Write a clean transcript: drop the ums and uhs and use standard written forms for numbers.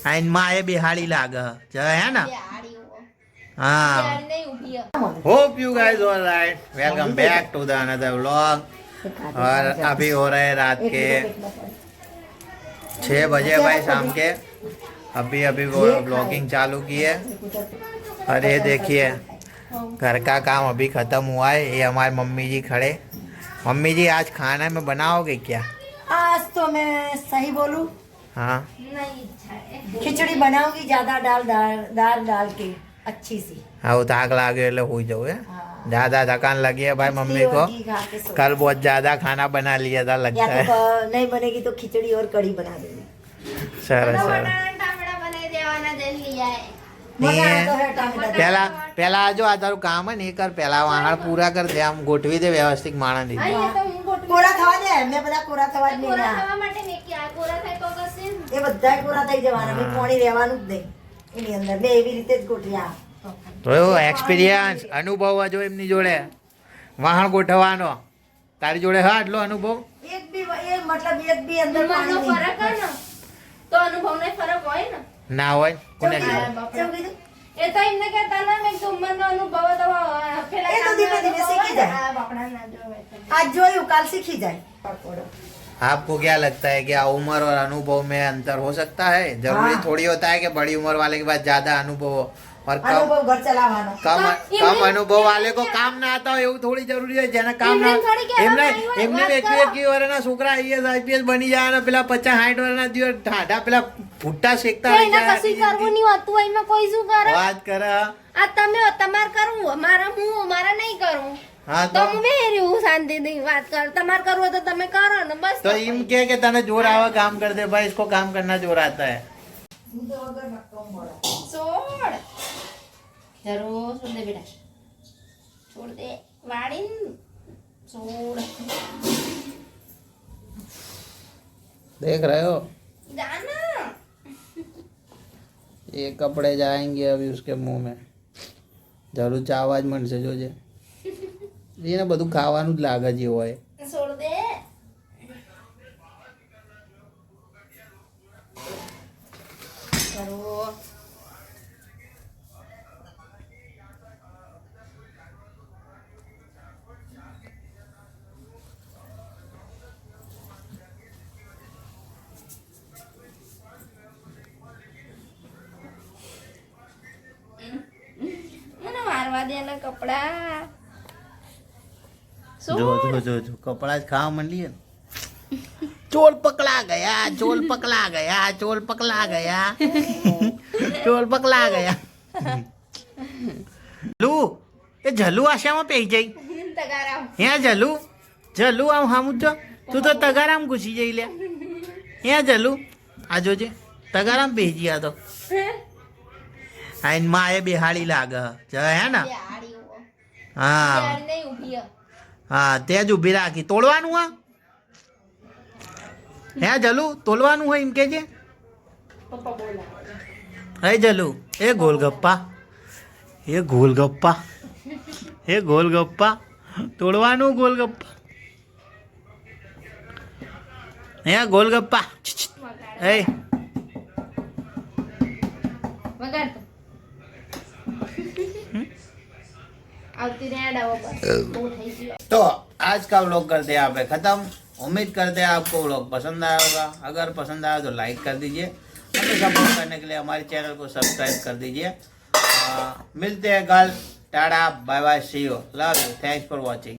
આઈન માં એ બિહાડી લાગે હે ને हाँ hope you guys all right welcome back to the another vlog और अभी हो रहे हैं रात के 6 बजे भाई शाम के अभी अभी वो ब्लॉगिंग चालू की है और ये देखिए घर का काम अभी ख़त्म हुआ है। ये हमारे मम्मी जी खड़े। मम्मी जी आज खाना में बनाओगे क्या? आज तो मैं सही बोलूं, हाँ खिचड़ी बनाऊंगी ज्यादा दाल डाल के अच्छी सी। हाँ ताक लागे એટલે हुई जाओ है। ज्यादा थकान लगी है भाई मम्मी को। कल बहुत ज्यादा खाना बना लिया था लगता है। नहीं बनेगी तो खिचड़ी और कड़ी बना देंगे। સરસ સરસ પેલા પેલા જો આ તારું કામ હે ને એ કર પેલા વાહણ પૂરા કર દે આમ ગોઠવી દે વ્યવસ્થિત માણસ ની કોરા થવા દે મેં બધા કોરા થવા જ નહીં થવા માટે ને કે આ કોરા થાય તો કશે એ બધા કોરા થઈ જવાના મેં પાણી રહેવાનું જ નહીં એની અંદર મેં એવી રીતે જ ગોઠવ્યા તો એવો એક્સપિરિયન્સ અનુભવ જો એમની જોડે વાહણ ગોઠવવાનો તારી જોડે હા એટલો અનુભવ એક બી એ મતલબ એક બી અંદર ઉંમરનો પાણી ફરક હે ને તો અનુભવનો ફરક હોય ને ના હોય કોને કીધું એ તો એમને કહેતા ના મેં તો ઉંમરનો અનુભવ તો પેલા એ તો ધીમે ધીમે શીખી જાય બાપડા ના જોવે આજ જોયું કાલ શીખી જાય आपको क्या लगता है कि उम्र और अनुभव में अंतर हो सकता है? जरूरी हाँ। थोड़ी होता है कि बड़ी उम्र वाले के पास ज्यादा अनुभव हो और कम અનુભવ ઘર ચલાવવાનો कम अनुभव वाले को काम ना आता हो એવું થોડી જરૂરી છે જેને કામ ના એમને એમને 21 વર્ષના છોકરા આઈએસ આઈપીએસ બની જાય ને પેલા 50 60 વર્ષના દિવસ ઢાઢા પેલા ભૂટ્ટા શેકતા રહી એને કશું કરવું નહીં હોતું એમાં કોઈ શું કરે વાત કરે આ તમે તમાર કરવું મારા નહીં કરું હા તો હું બેહર્યું શાંતિ ની વાત કર તમાર કરવું તો તમે કરો ને બસ तो इम के तने जोर आवा काम कर दे भाई इसको काम करना जोर आता है છોડ જરૂર છોડ દે બેટા છોડ દે વાડીન છોડ देख रहे हो જાના ये कपड़े जाएंगे अभी उसके मुंह में जरूर चावा ज मन से जोजे એને બધું ખાવાનું જ લાગે છે હોય છોડ દે જરૂર મને મારવા દે ના કપડા जो जो जो जो कपड़ा खावा मंडी है चोल पकड़ा गया चोल पकड़ा गया चोल पकड़ा गया चोल पकड़ा गया लू ये झलू आशा में पेई जाई તગારા यहाँ झलू झलू आम हम जो तू तो तगाराम घुसी जाई ले यहाँ झलू आ जो जे तगाराम भेजी आ तो आइन माँ ये बिहाड़ी लागे है ना हाँ નહીં ઊભી હા તે જ ઊભી રાખી તોડવાનું હા હે જલુ તોડવાનું હોય એમ કે છે પપ્પા બોલા હે જલુ એ ગોલગપ્પા એ ગોલગપ્પા એ ગોલગપ્પા તોડવાનું ગોલગપ્પા હે ગોલગપ્પા એ વગાડ આવતી રે આડાવો બસ બહુ થઈ ગયો तो आज का व्लॉग करते हैं यहाँ पे खत्म। उम्मीद करते हैं आपको व्लॉग पसंद आया होगा। अगर पसंद आया तो लाइक कर दीजिए। हमें सपोर्ट करने के लिए हमारे चैनल को सब्सक्राइब कर दीजिए। मिलते हैं कल। टाटा bye bye see you love you thanks for watching.